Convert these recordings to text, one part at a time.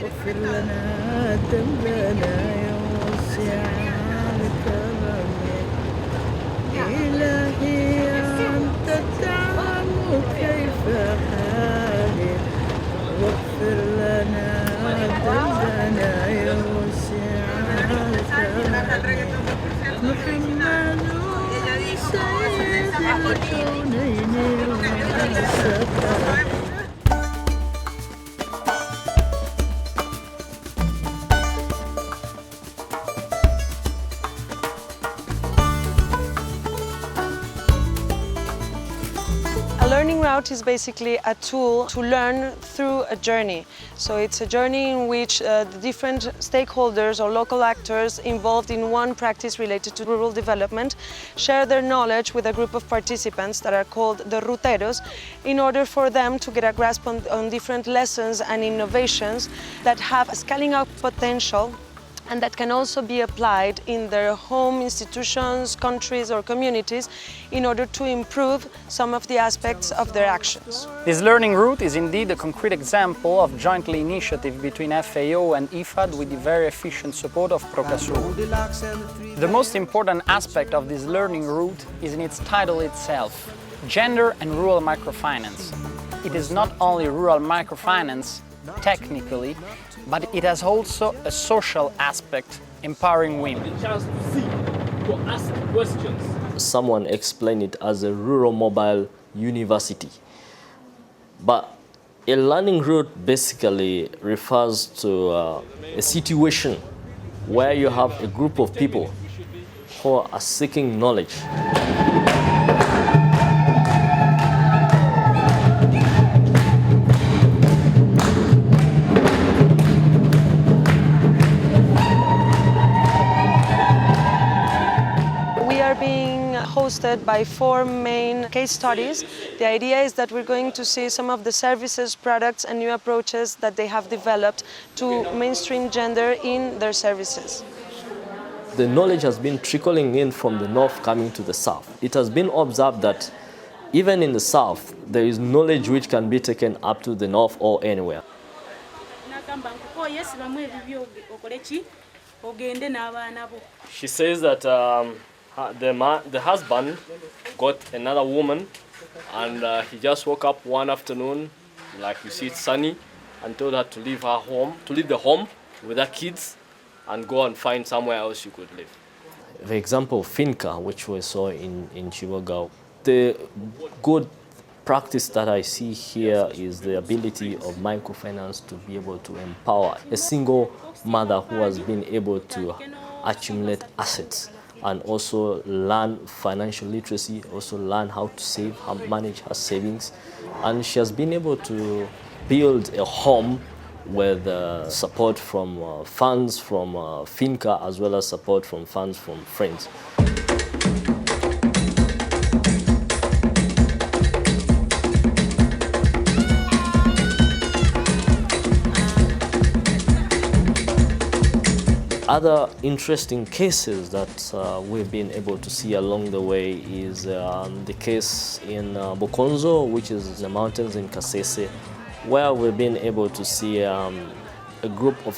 واغفر لنا ذنبنا يا واسع الكرم إلهي أنت تعلم كيف حالي واغفر لنا ذنبنا يا واسع الكرم محمد سيد الكونين والثقلين. Learning route is basically a tool to learn through a journey. So it's a journey in which the different stakeholders or local actors involved in one practice related to rural development share their knowledge with a group of participants that are called the ruteros in order for them to get a grasp on different lessons and innovations that have a scaling up potential and that can also be applied in their home institutions, countries or communities in order to improve some of the aspects of their actions. This learning route is indeed a concrete example of jointly initiative between FAO and IFAD with the very efficient support of Procasur. The most important aspect of this learning route is in its title itself, Gender and Rural Microfinance. It is not only rural microfinance technically, but it has also a social aspect, empowering women. Someone explained it as a rural mobile university. But a learning route basically refers to a situation where you have a group of people who are seeking knowledge. Hosted by 4 main case studies. The idea is that we're going to see some of the services, products and new approaches that they have developed to mainstream gender in their services. The knowledge has been trickling in from the north coming to the south. It has been observed that even in the south, there is knowledge which can be taken up to the north or anywhere. She says that the husband got another woman and he just woke up one afternoon, like you see it's sunny, and told her to leave her home, to leave the home with her kids and go and find somewhere else she could live. The example of Finca, which we saw in Chiboga, the good practice that I see here is the ability of microfinance to be able to empower a single mother who has been able to accumulate assets and also learn financial literacy, also learn how to save, how to manage her savings. And she has been able to build a home with support from funds from Finca as well as support from funds from friends. Other interesting cases that we've been able to see along the way is the case in Bokonzo, which is the mountains in Kasese, where we've been able to see a group of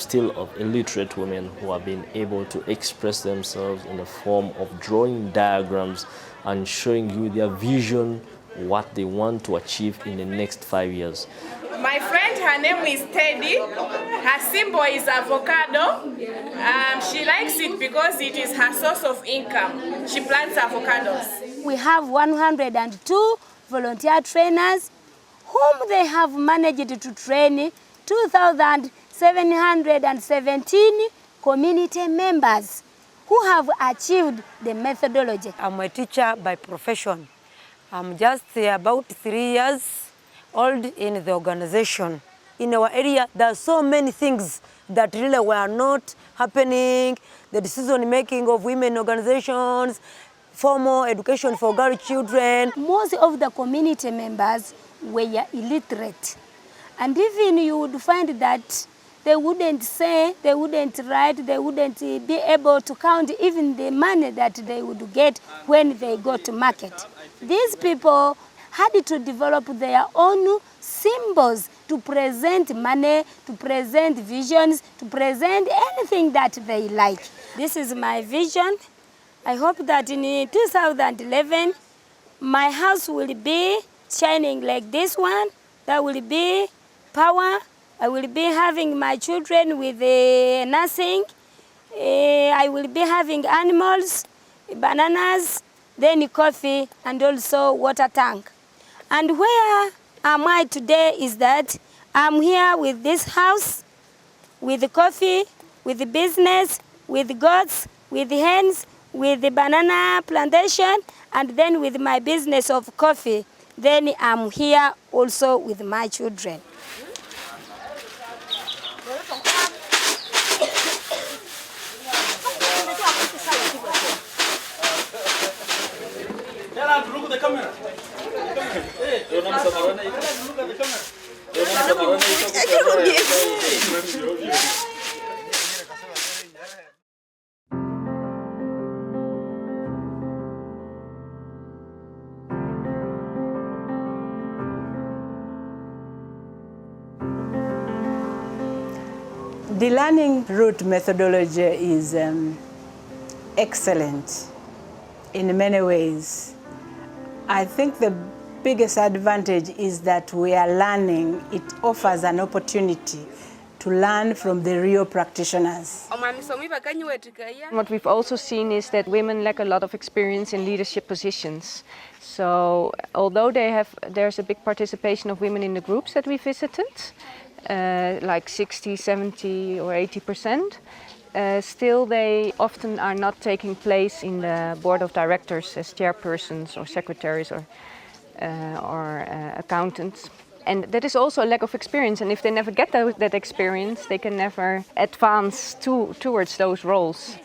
illiterate women who have been able to express themselves in the form of drawing diagrams and showing you their vision, what they want to achieve in the next 5 years. My friend, her name is Teddy. Her symbol is avocado. She likes it because it is her source of income. She plants avocados. We have 102 volunteer trainers whom they have managed to train 2,717 community members who have achieved the methodology. I'm a teacher by profession. I'm just about 3 years old in the organization. In our area, there are so many things that really were not happening. The decision making of women organizations, formal education for girl children. Most of the community members were illiterate. And even you would find that they wouldn't say, they wouldn't write, they wouldn't be able to count even the money that they would get when they go to market. These people had to develop their own symbols to present money, to present visions, to present anything that they like. This is my vision. I hope that in 2011, my house will be shining like this one. There will be power. I will be having my children with nursing. I will be having animals, bananas, then coffee, and also water tank. And where am I today is that I'm here with this house, with the coffee, with the business, with the goats, with the hens, with the banana plantation, and then with my business of coffee. Then I'm here also with my children. The learning route methodology is excellent in many ways. I think the biggest advantage is that we are learning. It offers an opportunity to learn from the real practitioners. What we've also seen is that women lack a lot of experience in leadership positions. So although there's a big participation of women in the groups that we visited, like 60, 70 or 80%, still they often are not taking place in the board of directors as chairpersons or secretaries or accountants. And that is also a lack of experience, and if they never get that experience, they can never advance towards those roles.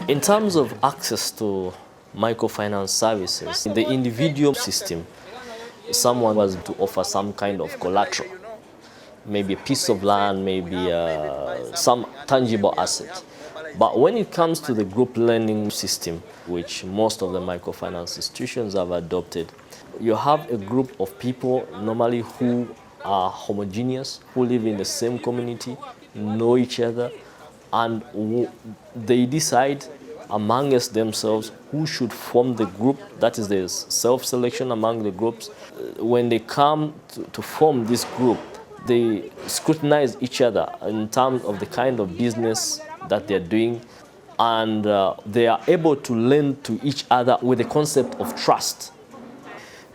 In terms of access to microfinance services, in the individual system, someone was to offer some kind of collateral, maybe a piece of land, maybe some tangible asset. But when it comes to the group lending system, which most of the microfinance institutions have adopted, you have a group of people normally who are homogeneous, who live in the same community, know each other, and they decide amongst themselves who should form the group. That is, there's self-selection among the groups. When they come to form this group, they scrutinize each other in terms of the kind of business that they're doing, and they are able to lend to each other with the concept of trust.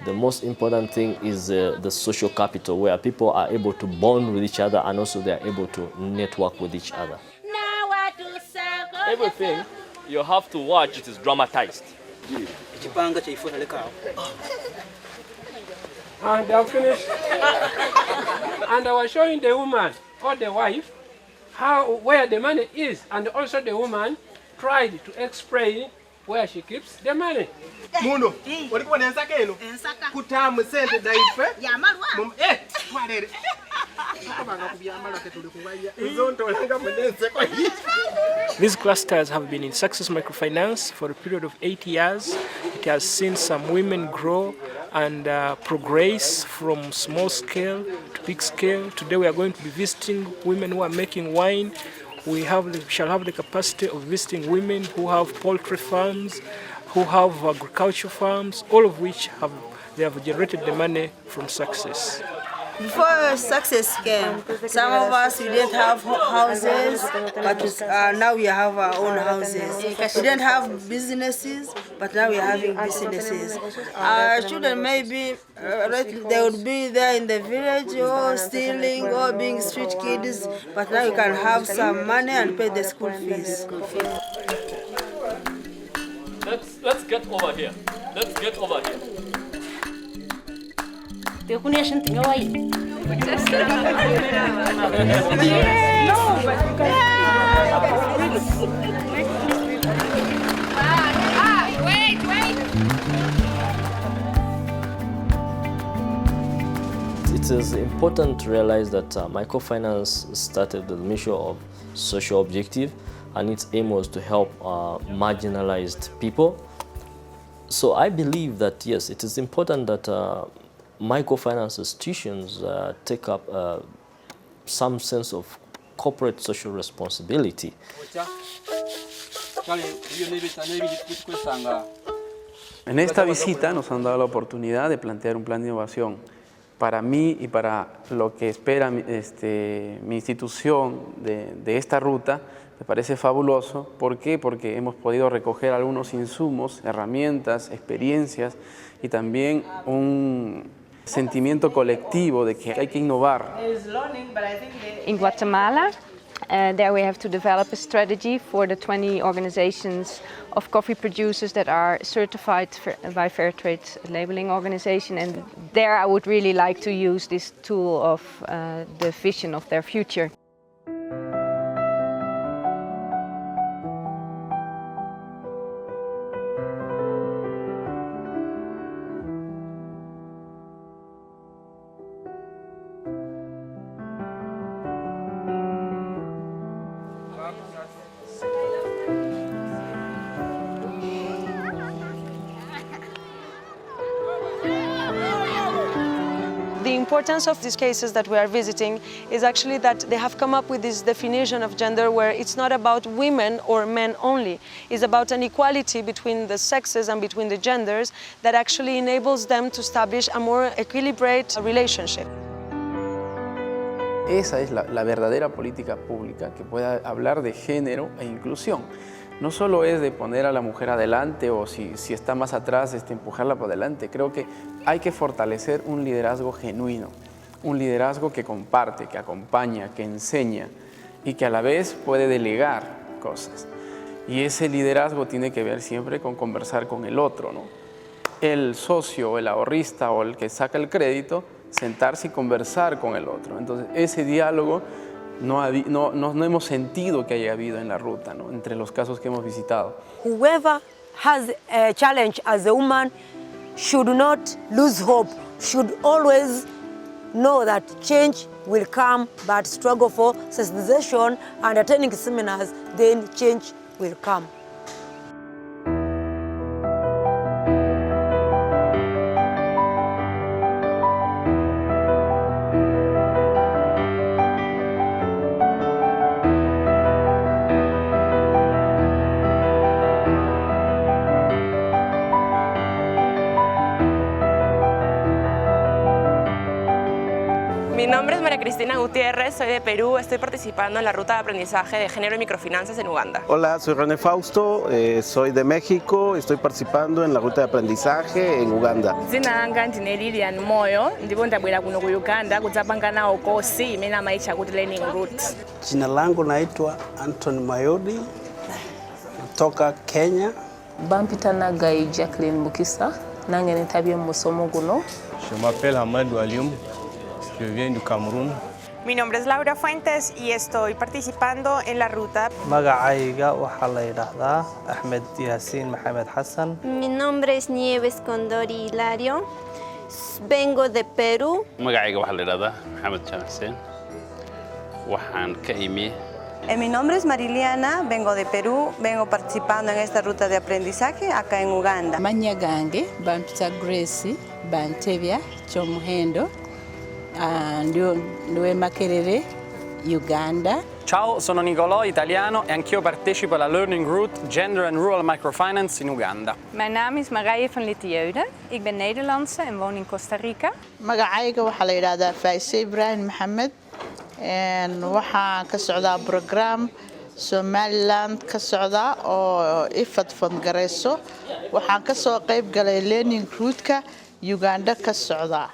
The most important thing is the social capital, where people are able to bond with each other and also they are able to network with each other. Everything you have to watch, it is dramatized. And I'm finished. And I was showing the woman or the wife where the money is, and also the woman tried to explain where she keeps the money. Muno, walikuwa na ensaka eno? Ensaka. Kutamu sente daife? Ya malwa. Twarere. These clusters have been in Success Microfinance for a period of 8 years. It has seen some women grow and progress from small scale to big scale. Today we are going to be visiting women who are making wine. We shall have the capacity of visiting women who have poultry farms, who have agricultural farms, all of which they have generated the money from Success. Before success came, some of us, we didn't have houses, but now we have our own houses. We didn't have businesses, but now we're having businesses. Our children maybe, they would be there in the village or stealing or being street kids, but now you can have some money and pay the school fees. Let's get over here. Let's get over here. It is important to realize that microfinance started with the mission of social objective, and its aim was to help marginalized people. So I believe that yes, it is important that microfinance institutions take up some sense of corporate social responsibility. En esta visita nos han dado la oportunidad de plantear un plan de innovación para mí y para lo que espera mi institución de esta ruta. Me parece fabuloso. ¿Por qué? Porque hemos podido recoger algunos insumos, herramientas, experiencias y también un sentimiento colectivo de que hay que innovar. In Guatemala, there we have to develop a strategy for the 20 organizations of coffee producers that are certified by Fair Trade Labeling Organization, and there I would really like to use this tool of the vision of their future. The importance of these cases that we are visiting is actually that they have come up with this definition of gender where it's not about women or men only. It's about an equality between the sexes and between the genders that actually enables them to establish a more equilibrated relationship. Esa es la verdadera política pública que pueda hablar de género e inclusión. No solo es de poner a la mujer adelante o si está más atrás, empujarla para adelante. Creo que hay que fortalecer un liderazgo genuino, un liderazgo que comparte, que acompaña, que enseña y que a la vez puede delegar cosas. Y ese liderazgo tiene que ver siempre con conversar con el otro, ¿no? El socio, el ahorrista o el que saca el crédito, sentarse y conversar con el otro. Entonces, ese diálogo no hemos sentido que haya habido en la ruta, ¿no? Entre los casos que hemos visitado. Whoever has a challenge as a woman should not lose hope, should always know that change will come, but struggle for sensitization and attending seminars, then change will come. Mi nombre es María Cristina Gutiérrez, soy de Perú, estoy participando en la ruta de aprendizaje de Género y microfinanzas en Uganda. Hola, soy René Fausto, soy de México, estoy participando en la ruta de aprendizaje en Uganda. Dzina langa ndine Lilian Moyo, ndipo ndabwera kuno ku Uganda kudzapanga nawo kosi imene amaitcha kuti learning route. Jina langu naitwa Anthony Mayodi, kutoka Kenya. Bampita Nagai Jacqueline Bukisa, nange nitabye mu musomo guno. Je m'appelle Hamadou Alioum. Yo vivo en Camerún. Mi nombre es Laura Fuentes y estoy participando en la ruta. Magacayga waxaa la yiraahdaa Ahmed Yasin Mohamed Hassan. Mi nombre es Nieves Condori Hilario. Vengo de Perú. Magacayga waxaa la yiraahdaa Mohamed Jansen. Waxaan ka imi. Mi nombre es Mariliana, vengo de Perú, vengo participando en esta ruta de aprendizaje acá en Uganda. Manyagange Bantuta Grace Bantebya Chomuhendo. Ndiwe Makerere, Uganda. Ciao, sono Nicolò, italiano, e anch'io partecipo alla Learning Route Gender and Rural Microfinance in Uganda. Mijn naam is Marije van Littijeude. Ik ben Nederlandse en woon in Costa Rica. Magacayga waxaa la yiraahdaa Faisal Ibrahim Mohamed en waxaan ka socdaa program Somaliland ka socda oo ifad fund gareyso. Waxaan ka soo qayb galay Learning Route-ka Uganda ka socda.